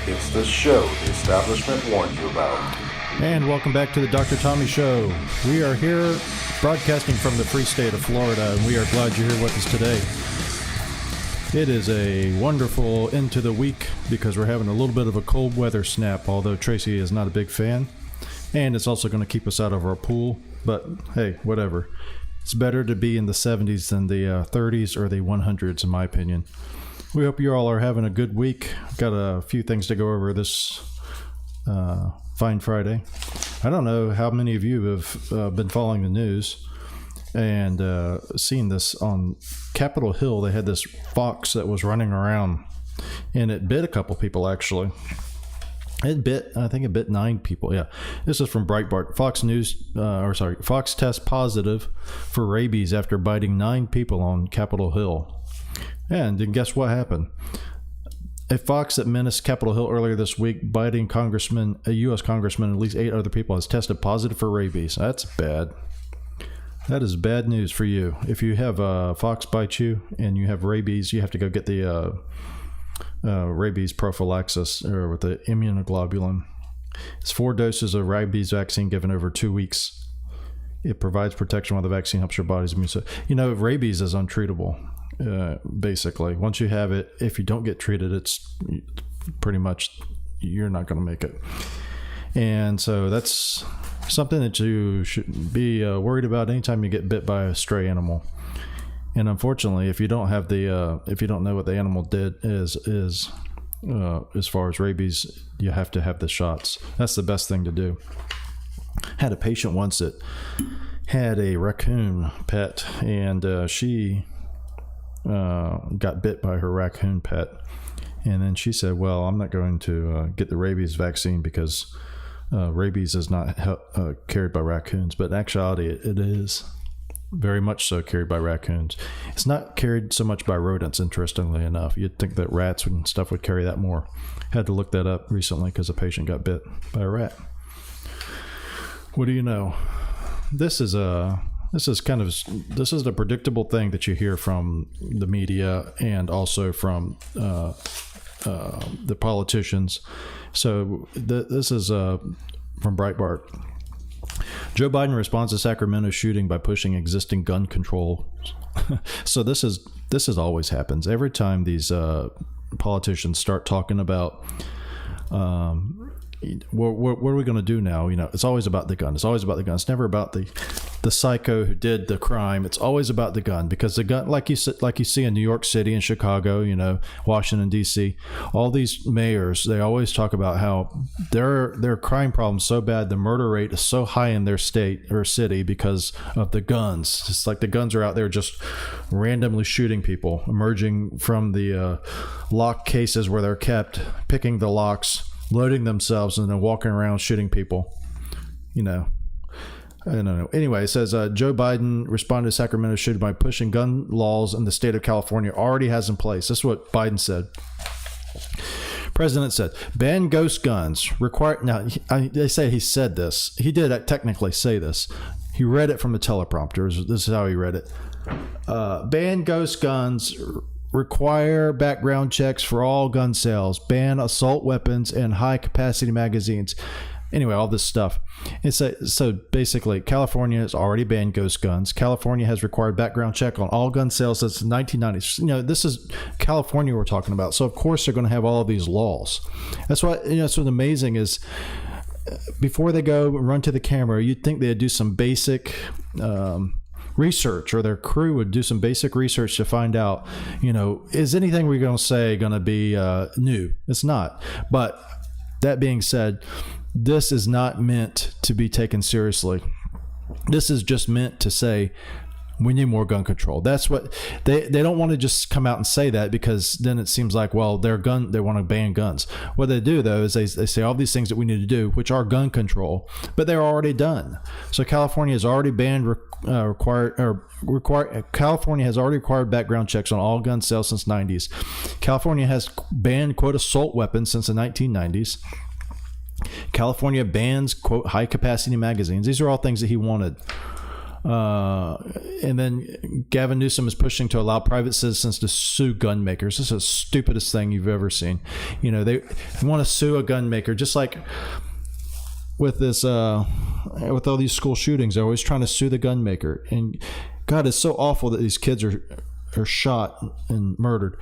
It's the show the establishment warned you about. And welcome back to the Dr. Tommy Show. We are here broadcasting from the free state of Florida, and we are glad you're here with us today. It is a wonderful end to the week because we're having a little bit of a cold weather snap, although Tracy is not a big fan. And it's also going to keep us out of our pool. But hey, whatever. It's better to be in the 70s than the 30s or the 100s, in my opinion. We hope you all are having a good week. Got a few things to go over this fine Friday. I don't know how many of you have been following the news and seen this on Capitol Hill. They had this fox that was running around, and it bit a couple people, actually. I think it bit 9 people. Yeah, this is from Breitbart. Fox tests positive for rabies after biting 9 people on Capitol Hill. And then guess what happened? A fox that menaced Capitol Hill earlier this week, biting a U.S. congressman, and at least 8 other people, has tested positive for rabies. That's bad. That is bad news for you. If you have a fox bite you and you have rabies, you have to go get the rabies prophylaxis or with the immunoglobulin. It's 4 doses of rabies vaccine given over 2 weeks. It provides protection while the vaccine helps your body's immune system. You know, rabies is untreatable. Basically, once you have it, if you don't get treated, it's pretty much you're not going to make it. And so that's something that you should be worried about anytime you get bit by a stray animal. And unfortunately, if you don't have if you don't know what the animal did is as far as rabies, you have to have the shots. That's the best thing to do. Had a patient once that had a raccoon pet, and she got bit by her raccoon pet, and then she said, well, I'm not going to get the rabies vaccine because rabies is not carried by raccoons, but in actuality it is very much so carried by raccoons. It's not carried so much by rodents, interestingly enough. You'd think that rats and stuff would carry that more. Had to look that up recently because a patient got bit by a rat. What do you know? This is the predictable thing that you hear from the media and also from the politicians. So this is from Breitbart. Joe Biden responds to Sacramento shooting by pushing existing gun control. So this always happens every time these politicians start talking about what are we going to do now? You know, it's always about the gun. It's always about the gun. It's never about the psycho who did the crime. It's always about the gun, because the gun, like you see in New York City and Chicago, you know, Washington D.C., all these mayors, they always talk about how their crime problem's so bad, the murder rate is so high in their state or city because of the guns. It's like the guns are out there just randomly shooting people, emerging from the lock cases where they're kept, picking the locks, loading themselves, and then walking around shooting people. You know, I don't know. Anyway, it says Joe Biden responded to Sacramento shooting by pushing gun laws in the state of California already has in place. This is what Biden said. President said, ban ghost guns. Require. Now, they say he said this. He did technically say this. He read it from the teleprompter. This is how he read it. Ban ghost guns. Require background checks for all gun sales. Ban assault weapons and high-capacity magazines. Anyway, all this stuff. So basically, California has already banned ghost guns. California has required background check on all gun sales since the 1990s. You know, this is California we're talking about. So, of course, they're going to have all of these laws. That's why, you know, what's amazing is before they go and run to the camera, you'd think they'd do some basic research, or their crew would do some basic research to find out, you know, is anything we're going to say going to be new? It's not. But that being said, this is not meant to be taken seriously. This is just meant to say we need more gun control. That's what they don't want to just come out and say that, because then it seems like, well, they want to ban guns. What they do though is they say all these things that we need to do, which are gun control, but they're already done. So California has already banned California has already required background checks on all gun sales since the 90s. California has banned, quote, assault weapons since the 1990s. California bans, quote, high capacity magazines. These are all things that he wanted. And then Gavin Newsom is pushing to allow private citizens to sue gun makers. This is the stupidest thing you've ever seen. They want to sue a gun maker, just like with this, with all these school shootings. They're always trying to sue the gun maker. And God, it's so awful that these kids are shot and murdered.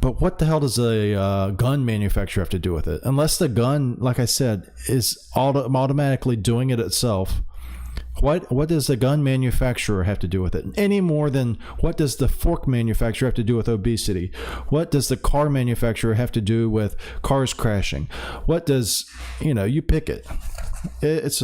But what the hell does a gun manufacturer have to do with it? Unless the gun, like I said, is automatically doing it itself. What does the gun manufacturer have to do with it? Any more than what does the fork manufacturer have to do with obesity? What does the car manufacturer have to do with cars crashing? What does, you pick it. It's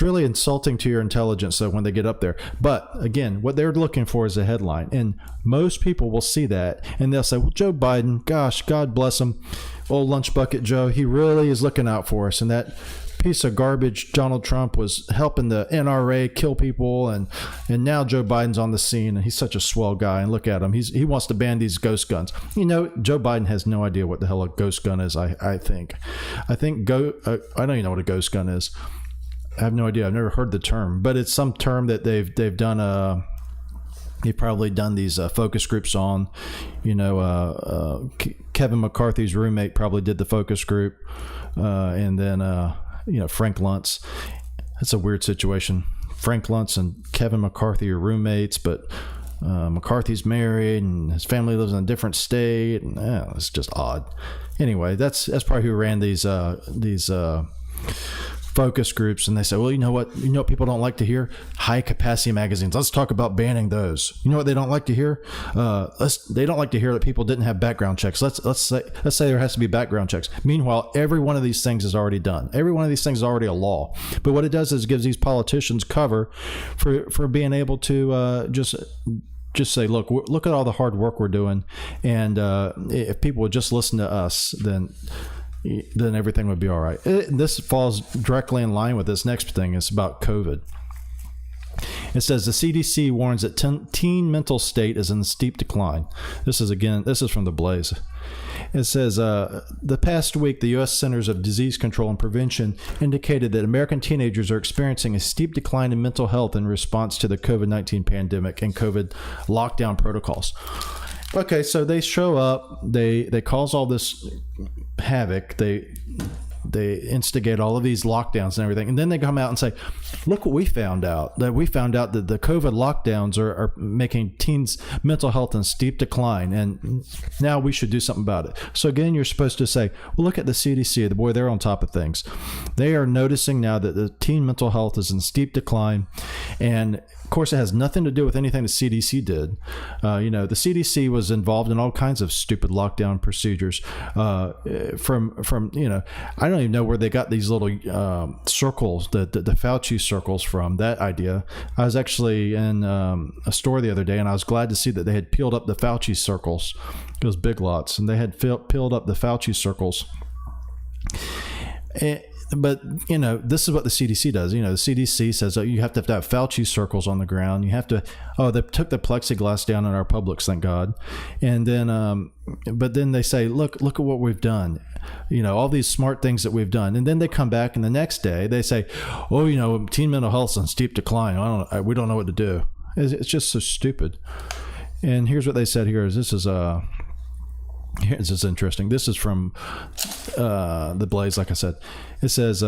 really insulting to your intelligence when they get up there. But again, what they're looking for is a headline. And most people will see that and they'll say, well, Joe Biden, gosh, God bless him. Old lunch bucket Joe, he really is looking out for us. And that piece of garbage Donald Trump was helping the NRA kill people, and now Joe Biden's on the scene and he's such a swell guy, and look at him, he wants to ban these ghost guns. Joe Biden has no idea what the hell a ghost gun is. I think I don't even know what a ghost gun is. I have no idea. I've never heard the term, but it's some term that they've done. They've probably done these focus groups on. Kevin McCarthy's roommate probably did the focus group, and then Frank Luntz. That's a weird situation. Frank Luntz and Kevin McCarthy are roommates, but McCarthy's married and his family lives in a different state, and it's just odd. Anyway, that's probably who ran these focus groups. And they say, well, you know what people don't like to hear? High capacity magazines. Let's talk about banning those. You know what they don't like to hear? They don't like to hear that people didn't have background checks. Let's say there has to be background checks. Meanwhile, every one of these things is already done. Every one of these things is already a law. But what it does is it gives these politicians cover for being able to just say, look at all the hard work we're doing, and if people would just listen to us, then everything would be all right. This falls directly in line with this next thing. It's about COVID. It says the CDC warns that teen mental state is in steep decline. This is from the Blaze. It says the past week, the U.S. Centers of Disease Control and Prevention indicated that American teenagers are experiencing a steep decline in mental health in response to the COVID-19 pandemic and COVID lockdown protocols. Okay, so they show up, they cause all this havoc, they instigate all of these lockdowns and everything, and then they come out and say, look what we found out. That the COVID lockdowns are making teens' mental health in steep decline, and now we should do something about it. So again, you're supposed to say, well, look at the CDC. They're on top of things. They are noticing now that the teen mental health is in steep decline, and of course, it has nothing to do with anything the CDC did. The CDC was involved in all kinds of stupid lockdown procedures. I don't even know where they got these little circles, the Fauci circles from. That idea. I was actually in a store the other day, and I was glad to see that they had peeled up the Fauci circles, those Big Lots, and they had peeled up the Fauci circles. But, this is what the CDC does. The CDC says you have to have Fauci circles on the ground. You have to, they took the plexiglass down in our Publix, thank God. And then, but then they say, look at what we've done. All these smart things that we've done. And then they come back and the next day they say, teen mental health's in steep decline. We don't know what to do. It's just so stupid. And here's what they said here is this is interesting. This is from the Blaze, like I said. It says,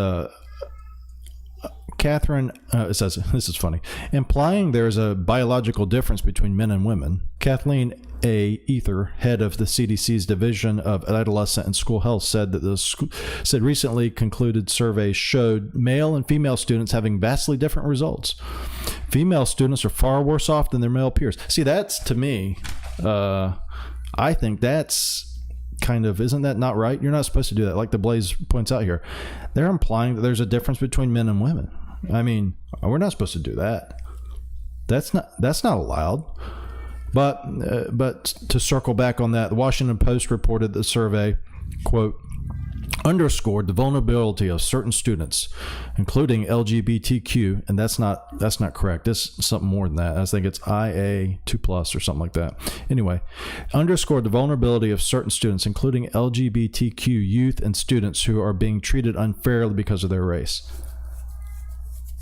Catherine, it says, this is funny, implying there's a biological difference between men and women. Kathleen A. Ether, head of the CDC's Division of Adolescent and School Health, said that recently concluded surveys showed male and female students having vastly different results. Female students are far worse off than their male peers. See, that's, to me, I think that's isn't that not right? You're not supposed to do that. Like the Blaze points out here, they're implying that there's a difference between men and women. I mean, we're not supposed to do that. That's not allowed. But to circle back on that, the Washington Post reported the survey, quote, underscored the vulnerability of certain students, including LGBTQ, and that's not correct. This is something more than that. I think it's IA2+ or something like that. Anyway, underscored the vulnerability of certain students, including LGBTQ youth and students who are being treated unfairly because of their race.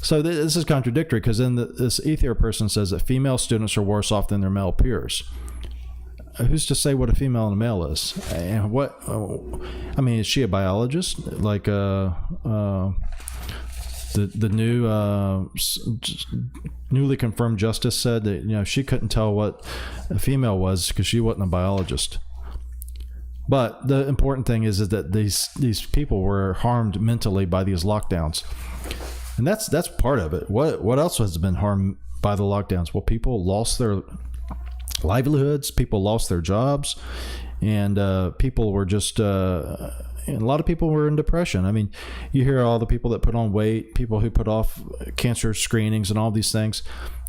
So this is contradictory, because then this Ethier person says that female students are worse off than their male peers. Who's to say what a female and a male is? And what? I mean, is she a biologist? Like the new newly confirmed justice said that she couldn't tell what a female was because she wasn't a biologist. But the important thing is that these people were harmed mentally by these lockdowns. And that's part of it. What else has been harmed by the lockdowns? Well, people lost their livelihoods, people lost their jobs, and people were just and a lot of people were in depression. I mean, you hear all the people that put on weight, people who put off cancer screenings and all these things.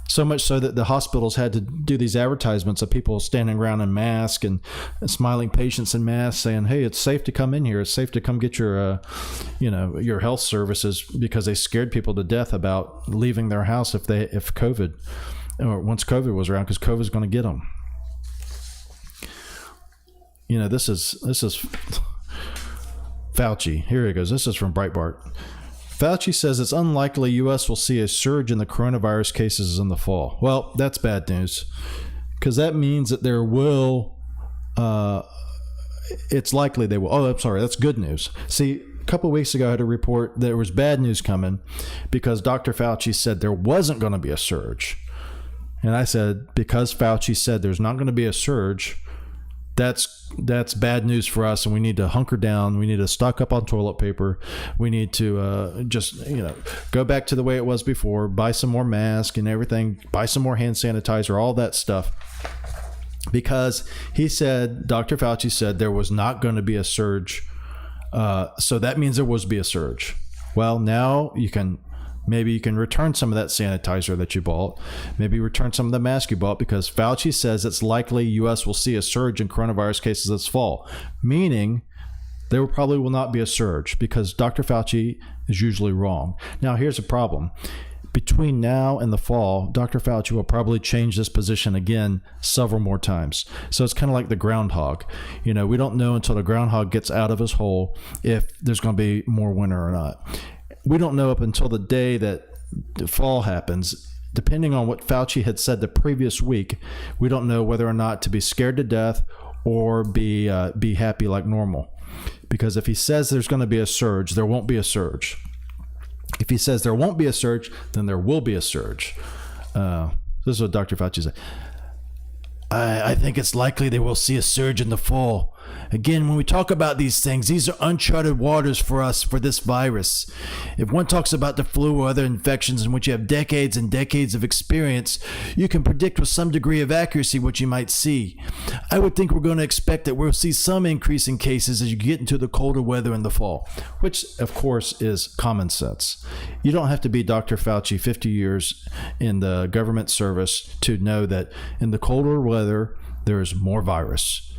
So much so that the hospitals had to do these advertisements of people standing around in masks and smiling patients in masks saying, hey, it's safe to come in here. It's safe to come get your, your health services, because they scared people to death about leaving their house if COVID, or once COVID was around, because COVID is going to get them. This is Fauci. Here it goes. This is from Breitbart. Fauci says it's unlikely U.S. will see a surge in the coronavirus cases in the fall. Well, that's bad news, because that means that there will, it's likely they will. Oh, I'm sorry. That's good news. See, a couple of weeks ago, I had a report that there was bad news coming because Dr. Fauci said there wasn't going to be a surge. And I said, because Fauci said there's not going to be a surge, that's bad news for us, and we need to hunker down. We need to stock up on toilet paper. We need to just go back to the way it was before, buy some more masks and everything, buy some more hand sanitizer, all that stuff. Because Dr. Fauci said there was not going to be a surge. So that means there was be a surge. Well, now maybe you can return some of that sanitizer that you bought. Maybe return some of the mask you bought, because Fauci says it's likely U.S. will see a surge in coronavirus cases this fall, meaning there probably will not be a surge, because Dr. Fauci is usually wrong. Now, here's a problem. Between now and the fall, Dr. Fauci will probably change this position again several more times. So it's kind of like the groundhog. We don't know until the groundhog gets out of his hole if there's going to be more winter or not. We don't know up until the day that the fall happens. Depending on what Fauci had said the previous week, we don't know whether or not to be scared to death or be happy like normal. Because if he says there's going to be a surge, there won't be a surge. If he says there won't be a surge, then there will be a surge. This is what Dr. Fauci said. I think it's likely they will see a surge in the fall. Again, when we talk about these things, these are uncharted waters for us for this virus. If one talks about the flu or other infections in which you have decades and decades of experience, you can predict with some degree of accuracy what you might see. I would think we're going to expect that we'll see some increase in cases as you get into the colder weather in the fall, which, of course, is common sense. You don't have to be Dr. Fauci 50 years in the government service to know that in the colder weather, there is more virus.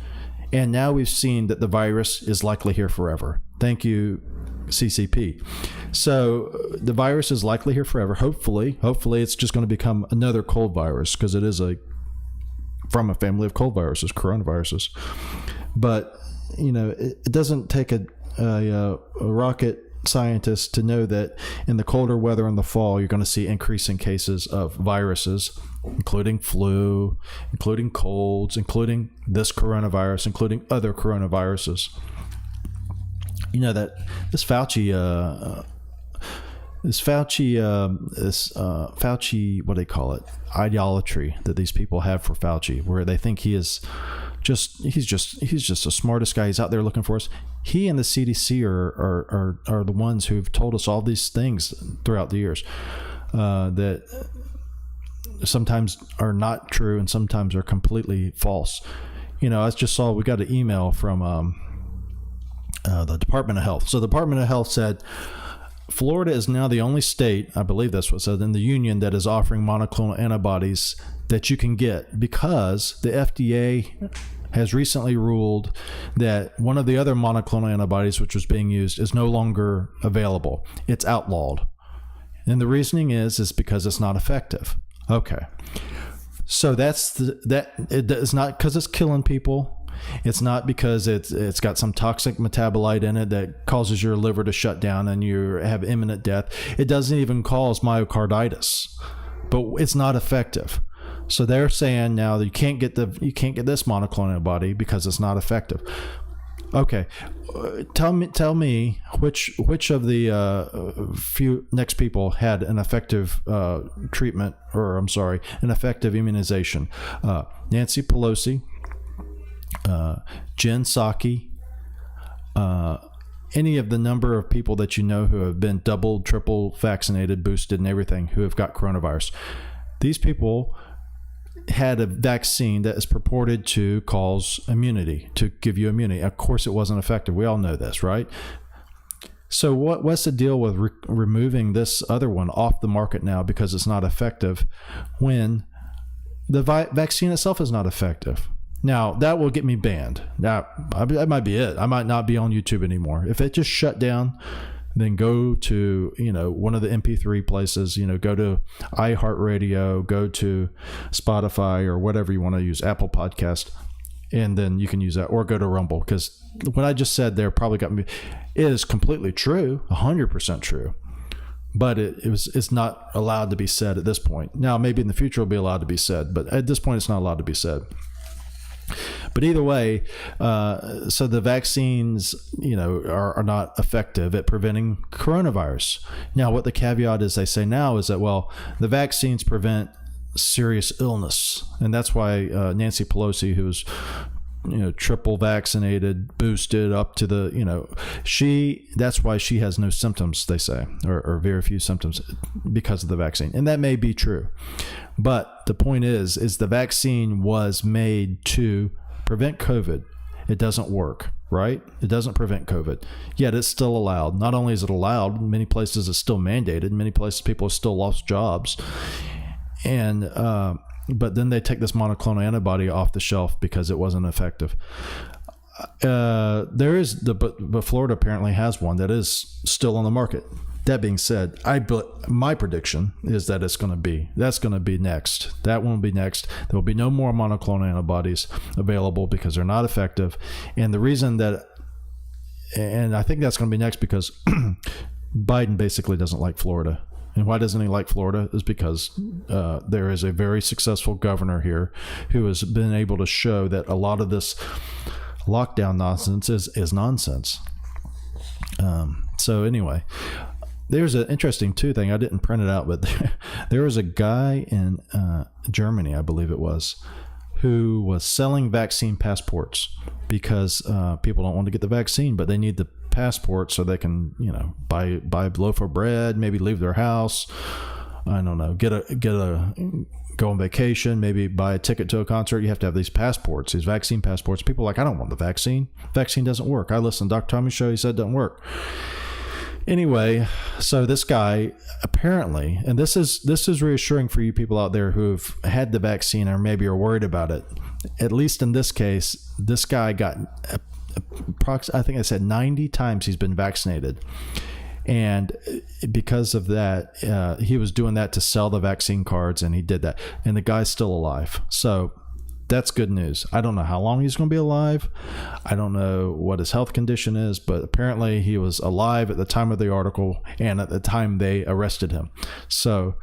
And now we've seen that the virus is likely here forever. Thank you, CCP. So the virus is likely here forever. Hopefully it's just going to become another cold virus, because it is from a family of cold viruses, coronaviruses. But it doesn't take a rocket scientist to know that in the colder weather in the fall, you're going to see increasing cases of viruses, including flu, including colds, including this coronavirus, including other coronaviruses. That this Fauci, what do they call it? Ideolatry that these people have for Fauci, where they think he's just the smartest guy. He's out there looking for us. He and the CDC are the ones who've told us all these things throughout the years that sometimes are not true and sometimes are completely false. I just saw we got an email from the Department of Health. So the Department of Health said Florida is now the only state, I believe that's what it said, in the union that is offering monoclonal antibodies that you can get, because the FDA has recently ruled that one of the other monoclonal antibodies which was being used is no longer available. It's outlawed. And the reasoning is because it's not effective. Okay. So it's not because it's killing people. It's not because it's got some toxic metabolite in it that causes your liver to shut down and you have imminent death. It doesn't even cause myocarditis, but it's not effective. So they're saying now that you can't get this monoclonal antibody because it's not effective. Okay, tell me which of the few next people had an effective treatment, or I'm sorry, an effective immunization. Nancy Pelosi, Jen Psaki, any of the number of people that you know who have been double, triple vaccinated, boosted, and everything, who have got coronavirus. These people had a vaccine that is purported to cause immunity, to give you immunity. Of course, it wasn't effective. We all know this, right? So what's the deal with removing this other one off the market now because it's not effective when the vaccine itself is not effective? Now, that will get me banned. Now, that might be it. I might not be on YouTube anymore. If it just shut down, then go to, one of the MP3 places, go to iHeartRadio, go to Spotify or whatever you want to use, Apple Podcast, and then you can use that, or go to Rumble, because what I just said there probably got me. It is completely true, 100% true, but it's not allowed to be said at this point. Now, maybe in the future it'll be allowed to be said, but at this point it's not allowed to be said. But either way, so the vaccines, are not effective at preventing coronavirus. Now, what the caveat is they say now is that, well, the vaccines prevent serious illness. And that's why Nancy Pelosi, who was, triple vaccinated, boosted up to the, that's why she has no symptoms, they say, or very few symptoms because of the vaccine. And that may be true. But the point is the vaccine was made to prevent COVID. It doesn't work, right? It doesn't prevent COVID. Yet it's still allowed. Not only is it allowed, in many places it's still mandated. In many places people have still lost jobs. And but then they take this monoclonal antibody off the shelf because it wasn't effective. But Florida apparently has one that is still on the market. That being said, my prediction is that that's going to be next. That one will be next. There will be no more monoclonal antibodies available because they're not effective. And the reason and I think that's going to be next because Biden basically doesn't like Florida. And why doesn't he like Florida? Is because there is a very successful governor here who has been able to show that a lot of this lockdown nonsense is nonsense. So anyway, there's an interesting thing. I didn't print it out, but there was a guy in Germany, I believe it was, who was selling vaccine passports because people don't want to get the vaccine, but they need the passport so they can, buy a loaf of bread, maybe leave their house. I don't know, go on vacation, maybe buy a ticket to a concert. You have to have these passports, these vaccine passports. People are like, I don't want the vaccine. Vaccine doesn't work. I listened to Dr. Tommy's show. He said it doesn't work. Anyway, so this guy apparently, and this is reassuring for you people out there who've had the vaccine or maybe are worried about it. At least in this case, this guy got, I think I said 90 times he's been vaccinated. And because of that, he was doing that to sell the vaccine cards, and he did that. And the guy's still alive. So that's good news. I don't know how long he's going to be alive. I don't know what his health condition is, but apparently he was alive at the time of the article and at the time they arrested him. So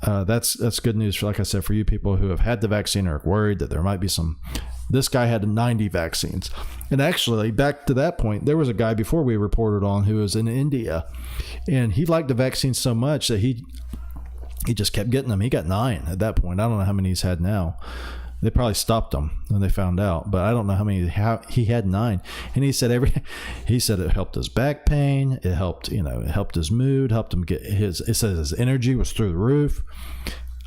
that's good news, like I said, for you people who have had the vaccine or are worried that there might be some. This guy had 90 vaccines. And actually, back to that point, there was a guy before we reported on who was in India, and he liked the vaccine so much that he just kept getting them. He got 9 at that point. I don't know how many he's had now. They probably stopped him when they found out, but I don't know how many. He had 9, and he said it helped his back pain. It helped, it helped his mood, helped him get it says his energy was through the roof.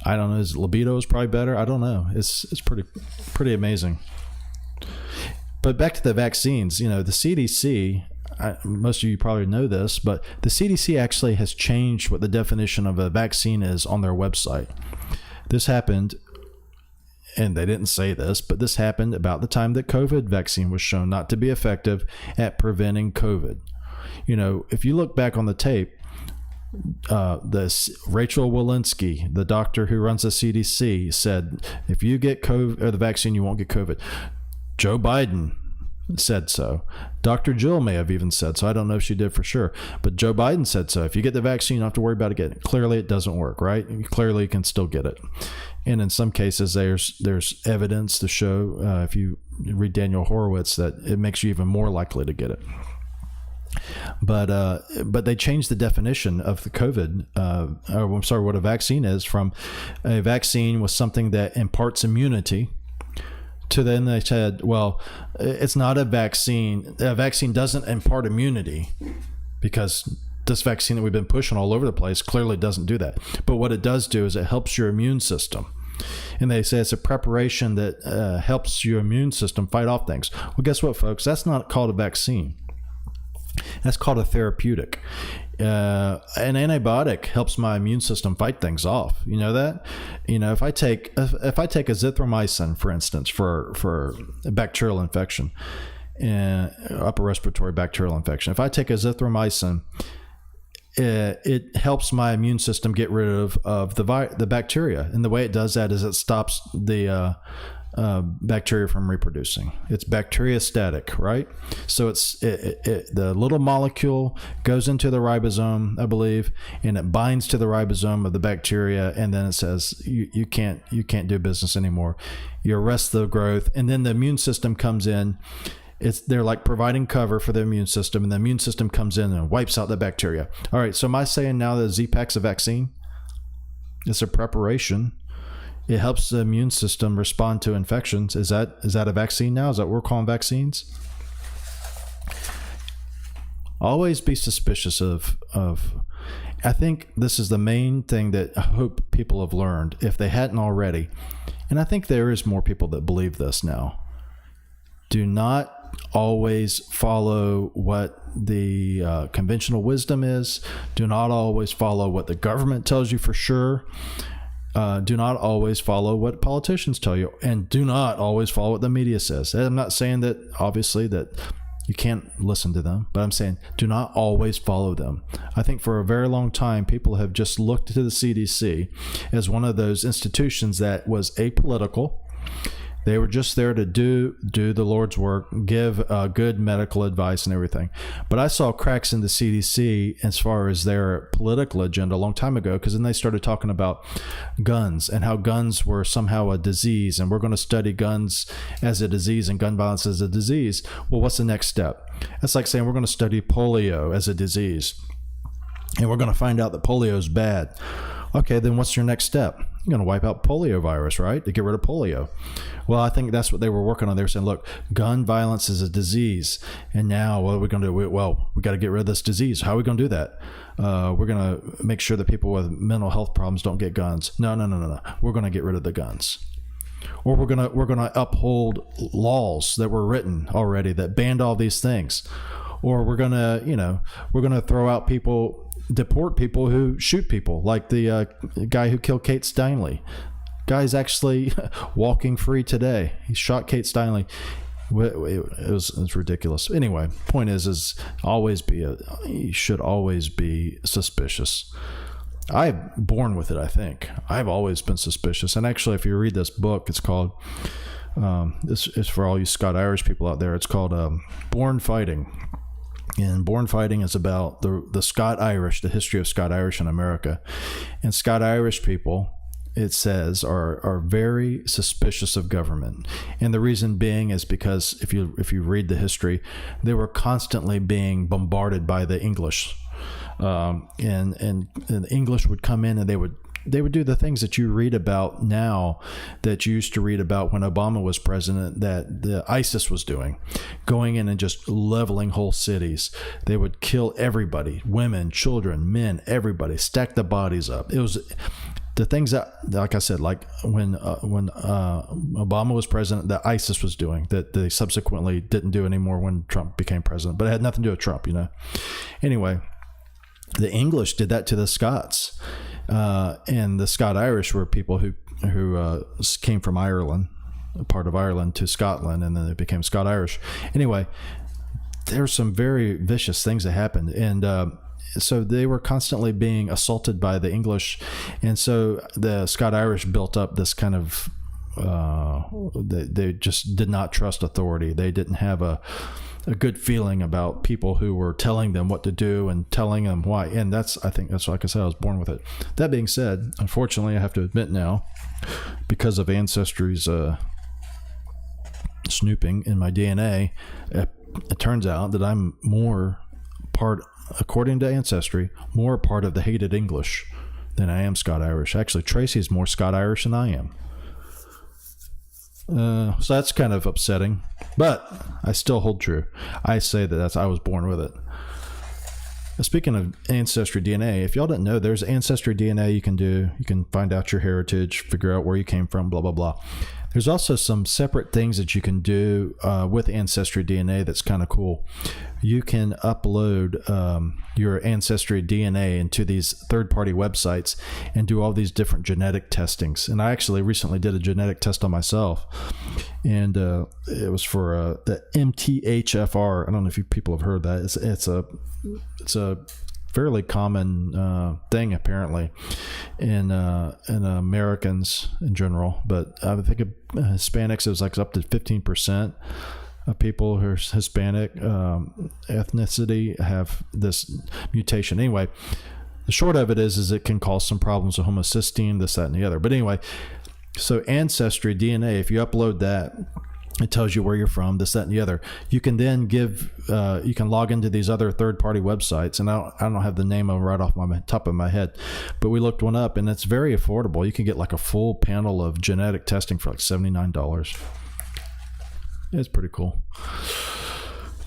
I don't know. His libido is probably better. I don't know. It's pretty amazing. But back to the vaccines, the CDC, most of you probably know this, but the CDC actually has changed what the definition of a vaccine is on their website. This happened, and they didn't say this, but this happened about the time that COVID vaccine was shown not to be effective at preventing COVID. If you look back on the tape, Rachel Walensky, the doctor who runs the CDC, said if you get COVID or the vaccine, you won't get COVID. Joe Biden said so. Dr. Jill may have even said so. I don't know if she did for sure, but Joe Biden said so. If you get the vaccine, you don't have to worry about it getting it. Clearly, it doesn't work, right? Clearly, you can still get it. And in some cases, there's evidence to show, if you read Daniel Horowitz, that it makes you even more likely to get it. But they changed the definition of the COVID, what a vaccine is, from a vaccine was something that imparts immunity, to then they said, well, it's not a vaccine. A vaccine doesn't impart immunity, because this vaccine that we've been pushing all over the place clearly doesn't do that. But what it does do is it helps your immune system. And they say it's a preparation that helps your immune system fight off things. Well, guess what, folks? That's not called a vaccine. That's called a therapeutic. An antibiotic helps my immune system fight things off. You know that? You know, if I take azithromycin, for instance, for a bacterial infection, upper respiratory bacterial infection, if I take azithromycin, it helps my immune system get rid of the bacteria. And the way it does that is it stops the bacteria from reproducing. It's bacteriostatic, right? So the little molecule goes into the ribosome, I believe, and it binds to the ribosome of the bacteria, and then it says you can't do business anymore. You arrest the growth, and then the immune system comes in. They're like providing cover for the immune system, and the immune system comes in and wipes out the bacteria. All right, so am I saying now that Z-Pak's a vaccine? It's a preparation. It helps the immune system respond to infections. Is that a vaccine now? Is that what we're calling vaccines? Always be suspicious of. I think this is the main thing that I hope people have learned, if they hadn't already. And I think there is more people that believe this now. Do not always follow what the conventional wisdom is. Do not always follow what the government tells you for sure. Do not always follow what politicians tell you, and do not always follow what the media says. I'm not saying that, obviously, that you can't listen to them, but I'm saying do not always follow them. I think for a very long time, people have just looked to the CDC as one of those institutions that was apolitical. They were just there to do the Lord's work, give good medical advice and everything. But I saw cracks in the CDC as far as their political agenda a long time ago, because then they started talking about guns and how guns were somehow a disease, and we're going to study guns as a disease and gun violence as a disease. Well, what's the next step? That's like saying we're going to study polio as a disease, and we're going to find out that polio is bad. Okay, then what's your next step? You're going to wipe out polio virus, right? To get rid of polio. Well, I think that's what they were working on. They were saying, look, gun violence is a disease. And now what are we going to do? Well, we got to get rid of this disease. How are we going to do that? We're going to make sure that people with mental health problems don't get guns. No. We're going to get rid of the guns. Or we're going to uphold laws that were written already that banned all these things. Or we're going to throw out people, deport people who shoot people, like the guy who killed Kate Steinle. Guy's actually walking free today. He shot Kate Steinle. It was ridiculous. Anyway, point is you should always be suspicious. I'm born with it, I think. I've always been suspicious. And actually, if you read this book, it's called, this is for all you Scott Irish people out there, it's called Born Fighting. And Born Fighting is about the Scott Irish, the history of Scott Irish in America. And Scott Irish people, it says, are very suspicious of government. And the reason being is because if you read the history, they were constantly being bombarded by the English. And the English would come in and they would do the things that you read about now, that you used to read about when Obama was president, that the ISIS was doing, going in and just leveling whole cities. They would kill everybody, women, children, men, everybody, stack the bodies up. It was the things that, like I said, like when Obama was president, that ISIS was doing, that they subsequently didn't do anymore when Trump became president, but it had nothing to do with Trump, Anyway, the English did that to the Scots. And the Scott Irish were people who came from Ireland, a part of Ireland, to Scotland, and then they became Scott Irish. Anyway, there were some very vicious things that happened, and so they were constantly being assaulted by the English, and so the Scott Irish built up this kind of they just did not trust authority. They didn't have a good feeling about people who were telling them what to do and telling them why. And I think that's, like I said, I was born with it. That being said, unfortunately, I have to admit now, because of Ancestry's snooping in my DNA, it turns out that I'm more part, according to Ancestry, more part of the hated English than I am Scott-Irish. Actually, Tracy's more Scott-Irish than I am. So that's kind of upsetting, but I still hold true. I say that I was born with it. Speaking of Ancestry DNA, if y'all didn't know, there's Ancestry DNA you can do. You can find out your heritage, figure out where you came from, blah, blah, blah. There's also some separate things that you can do with Ancestry DNA that's kind of cool. You can upload your Ancestry DNA into these third-party websites and do all these different genetic testings. And I actually recently did a genetic test on myself, and it was for the MTHFR. I don't know if you people have heard that. It's a fairly common thing apparently in Americans in general, but I think Hispanics is like up to 15% of people who are Hispanic ethnicity have this mutation. Anyway, the short of it is it can cause some problems with homocysteine, this, that, and the other. But anyway, so Ancestry DNA, if you upload that, it tells you where you're from, this, that, and the other. You can then you can log into these other third-party websites, and I don't have the name of them right off my top of my head, but we looked one up, and it's very affordable. You can get like a full panel of genetic testing for like $79. It's pretty cool.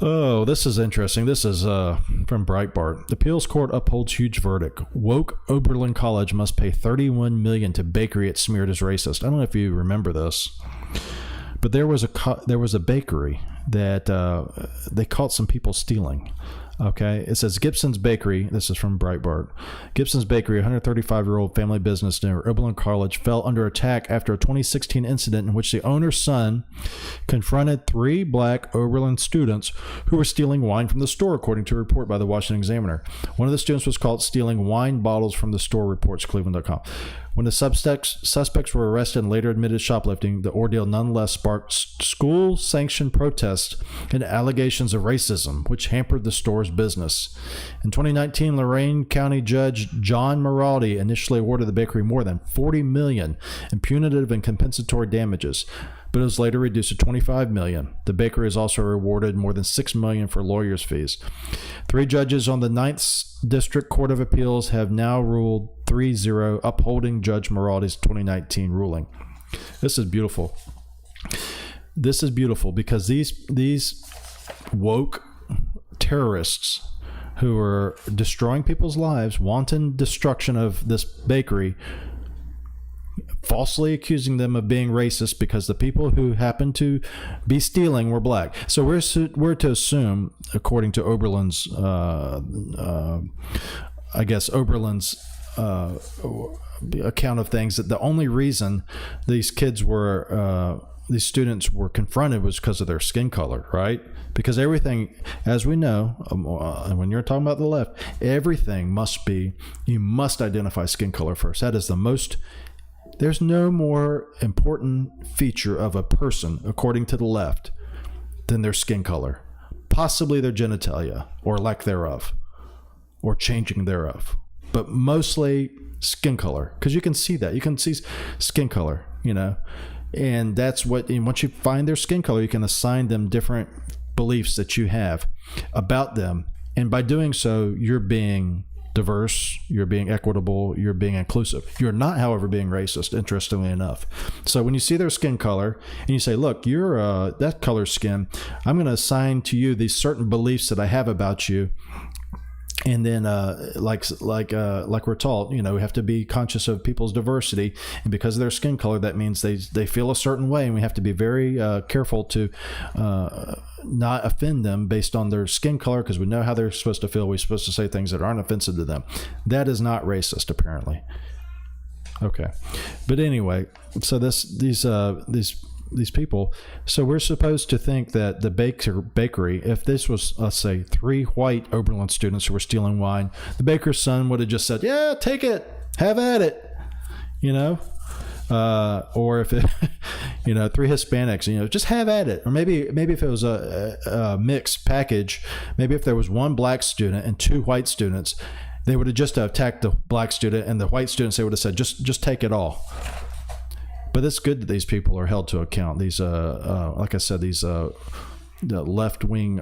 Oh, this is interesting. This is from Breitbart. The appeals court upholds huge verdict. Woke Oberlin College must pay $31 million to bakery it smeared as racist. I don't know if you remember this, but there was a bakery that they caught some people stealing. Okay, it says Gibson's Bakery. This is from Breitbart. Gibson's Bakery, a 135-year-old family business near Oberlin College, fell under attack after a 2016 incident in which the owner's son confronted 3 black Oberlin students who were stealing wine from the store, according to a report by the Washington Examiner. One of the students was caught stealing wine bottles from the store, reports Cleveland.com. When the suspects were arrested and later admitted shoplifting, the ordeal nonetheless sparked school-sanctioned protests and allegations of racism, which hampered the store's business. In 2019, Lorain County Judge John Maraldi initially awarded the bakery more than $40 million in punitive and compensatory damages, but it was later reduced to $25 million. The bakery is also rewarded more than $6 million for lawyers' fees. 3 judges on the 9th District Court of Appeals have now ruled 3-0, upholding Judge Maraldi's 2019 ruling. This is beautiful. This is beautiful because these woke terrorists who are destroying people's lives, wanton destruction of this bakery, falsely accusing them of being racist because the people who happened to be stealing were black. So we're to assume, according to Oberlin's, Oberlin's account of things, that the only reason these students were confronted was because of their skin color, right? Because everything, as we know, when you're talking about the left, you must identify skin color first. That is the most. There's no more important feature of a person, according to the left, than their skin color. Possibly their genitalia, or lack thereof, or changing thereof. But mostly skin color, because you can see that. You can see skin color, and that's what, and once you find their skin color, you can assign them different beliefs that you have about them. And by doing so, you're being diverse, you're being equitable, you're being inclusive. You're not, however, being racist, interestingly enough. So when you see their skin color and you say, look, you're that color skin, I'm going to assign to you these certain beliefs that I have about you. And then, like we're taught, we have to be conscious of people's diversity, and because of their skin color, that means they feel a certain way, and we have to be very careful to not offend them based on their skin color, because we know how they're supposed to feel. We're supposed to say things that aren't offensive to them. That is not racist, apparently. Okay, but anyway, so these people, so we're supposed to think that the bakery, if this was, let's say, 3 white Oberlin students who were stealing wine, the baker's son would have just said, yeah, take it, have at it, Or if it, 3 Hispanics, just have at it. Or maybe if it was a mixed package, maybe if there was 1 black student and 2 white students, they would have just attacked the black student, and the white students, they would have said, just take it all. But it's good that these people are held to account. These, like I said, these the left-wing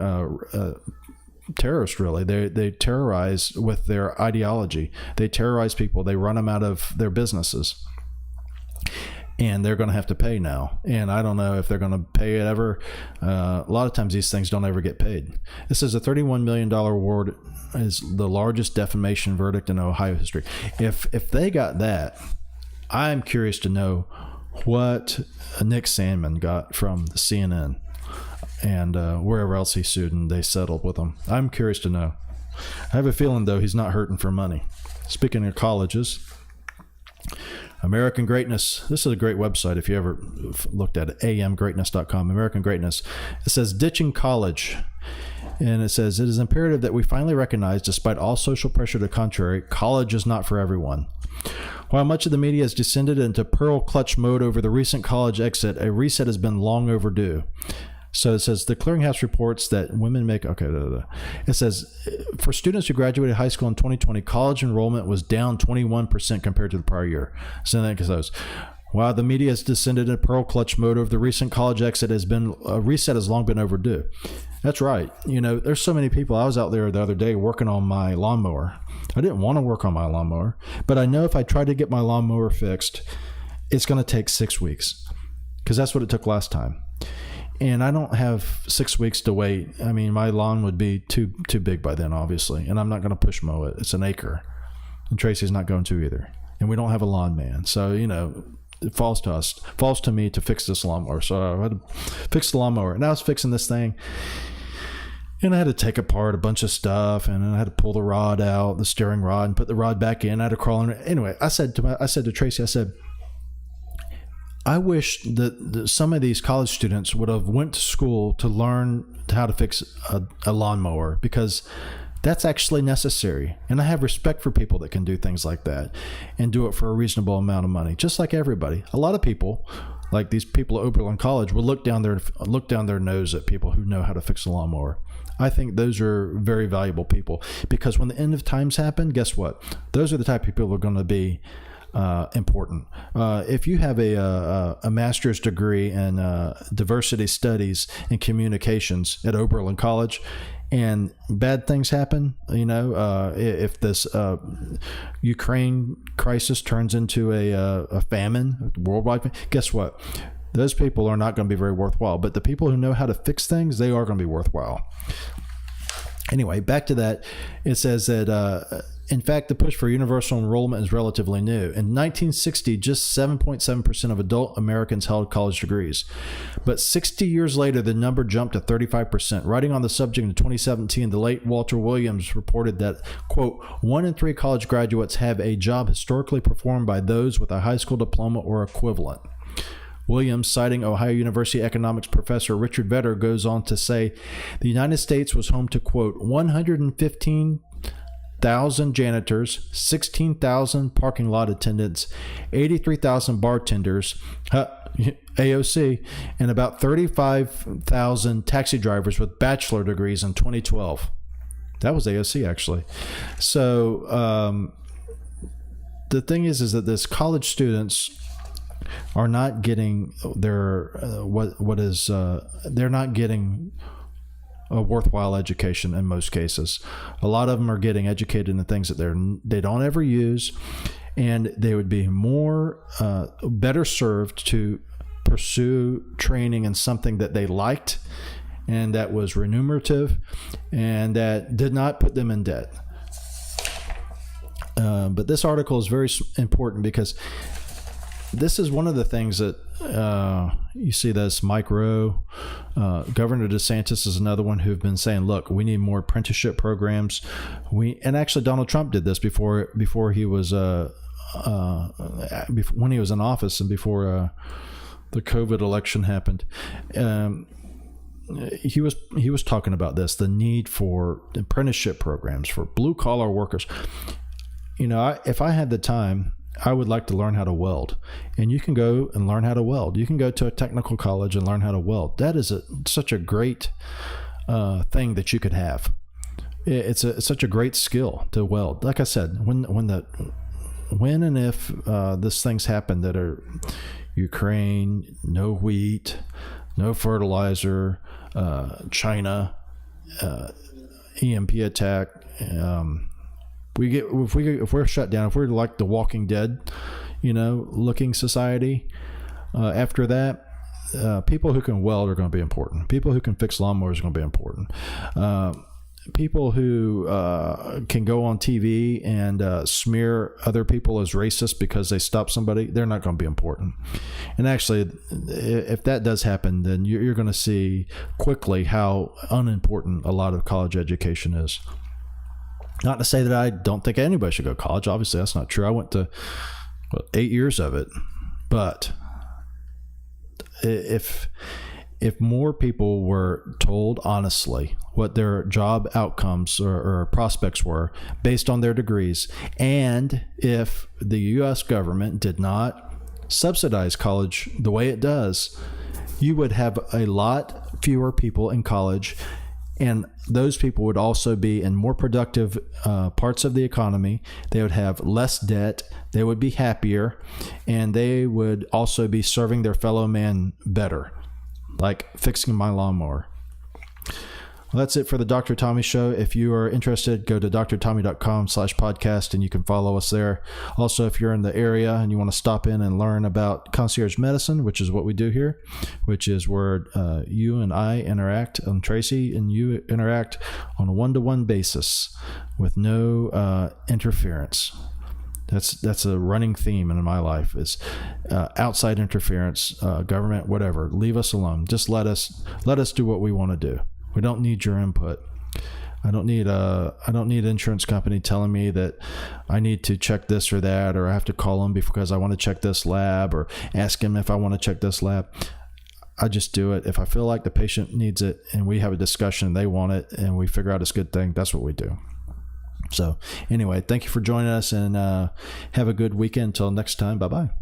terrorists, really. They terrorize with their ideology. They terrorize people. They run them out of their businesses. And they're going to have to pay now. And I don't know if they're going to pay it ever. A lot of times these things don't ever get paid. This is a $31 million award, is the largest defamation verdict in Ohio history. If they got that, I'm curious to know what Nick Sandmann got from the CNN and wherever else he sued, and they settled with him. I'm curious to know. I have a feeling, though, he's not hurting for money. Speaking of colleges, American Greatness. This is a great website if you ever looked at it, amgreatness.com, American Greatness. It says, ditching college. And it says, it is imperative that we finally recognize, despite all social pressure to the contrary, college is not for everyone. While much of the media has descended into pearl clutch mode over the recent college exit, a reset has been long overdue. So it says, the Clearinghouse reports that women make, It says, for students who graduated high school in 2020, college enrollment was down 21% compared to the prior year. So then it goes, while the media has descended into pearl clutch mode over the recent college exit, a reset has long been overdue. That's right. There's so many people. I was out there the other day working on my lawnmower. I didn't want to work on my lawnmower, but I know if I try to get my lawnmower fixed, it's going to take 6 weeks, because that's what it took last time. And I don't have 6 weeks to wait. I mean, my lawn would be too big by then, obviously. And I'm not going to push mow it. It's an acre. And Tracy's not going to either. And we don't have a lawn man. So, it falls to me to fix this lawnmower. So I had to fix the lawnmower. And I was fixing this thing. And I had to take apart a bunch of stuff. And then I had to pull the rod out, the steering rod, and put the rod back in. I had to crawl in. Anyway, I said to Tracy, I wish that some of these college students would have went to school to learn how to fix a lawnmower, because that's actually necessary. And I have respect for people that can do things like that and do it for a reasonable amount of money, just like everybody. A lot of people, like these people at Oberlin College, will look down their nose at people who know how to fix a lawnmower. I think those are very valuable people, because when the end of times happen, guess what? Those are the type of people who are going to be important. If you have a master's degree in diversity studies and communications at Oberlin College, and bad things happen, if this Ukraine crisis turns into a famine, worldwide, guess what? Those people are not going to be very worthwhile. But the people who know how to fix things, they are going to be worthwhile. Anyway, back to that. It says that, in fact, the push for universal enrollment is relatively new. In 1960, just 7.7% of adult Americans held college degrees. But 60 years later, the number jumped to 35%. Writing on the subject in 2017, the late Walter Williams reported that, quote, 1 in 3 college graduates have a job historically performed by those with a high school diploma or equivalent. Williams, citing Ohio University economics professor Richard Vedder, goes on to say the United States was home to, quote, 115,000 janitors, 16,000 parking lot attendants, 83,000 bartenders, AOC, and about 35,000 taxi drivers with bachelor degrees in 2012. That was AOC, actually. So the thing is that this college students are not getting their they're not getting a worthwhile education in most cases. A lot of them are getting educated in the things that they don't ever use, and they would be better served to pursue training in something that they liked and that was remunerative and that did not put them in debt. But this article is very important, because this is one of the things that you see this micro. Governor DeSantis is another one who've been saying, look, we need more apprenticeship programs. And actually Donald Trump did this before he was when he was in office and before the COVID election happened. He was talking about this, the need for apprenticeship programs for blue collar workers. If I had the time, I would like to learn how to weld. And you can go and learn how to weld. You can go to a technical college and learn how to weld. That is such a great thing that you could have. It's such a great skill to weld. Like I said, when and if this things happen that are Ukraine, no wheat, no fertilizer, China, EMP attack. If we're shut down, if we're like the Walking Dead, looking society, after that, people who can weld are going to be important. People who can fix lawnmowers are going to be important. People who can go on TV and smear other people as racist because they stop somebody, they're not going to be important. And actually, if that does happen, then you're going to see quickly how unimportant a lot of college education is. Not to say that I don't think anybody should go to college. Obviously, that's not true. I went to 8 years of it. But if more people were told honestly what their job outcomes or prospects were based on their degrees, and if the U.S. government did not subsidize college the way it does, you would have a lot fewer people in college, and those people would also be in more productive parts of the economy. They would have less debt, they would be happier, and they would also be serving their fellow man better, like fixing my lawnmower. Well, that's it for the Dr. Tommy Show. If you are interested, go to drtommy.com/podcast and you can follow us there. Also, if you're in the area and you want to stop in and learn about concierge medicine, which is what we do here, which is where you and I interact, and Tracy and you interact on a one-to-one basis with no interference. That's a running theme in my life is outside interference, government, whatever. Leave us alone. Just let us do what we want to do. We don't need your input. I don't need an insurance company telling me that I need to check this or that, or I have to call them because I want to check this lab, or ask them if I want to check this lab. I just do it. If I feel like the patient needs it and we have a discussion, they want it, and we figure out it's a good thing, that's what we do. So anyway, thank you for joining us, and have a good weekend. Until next time. Bye-bye.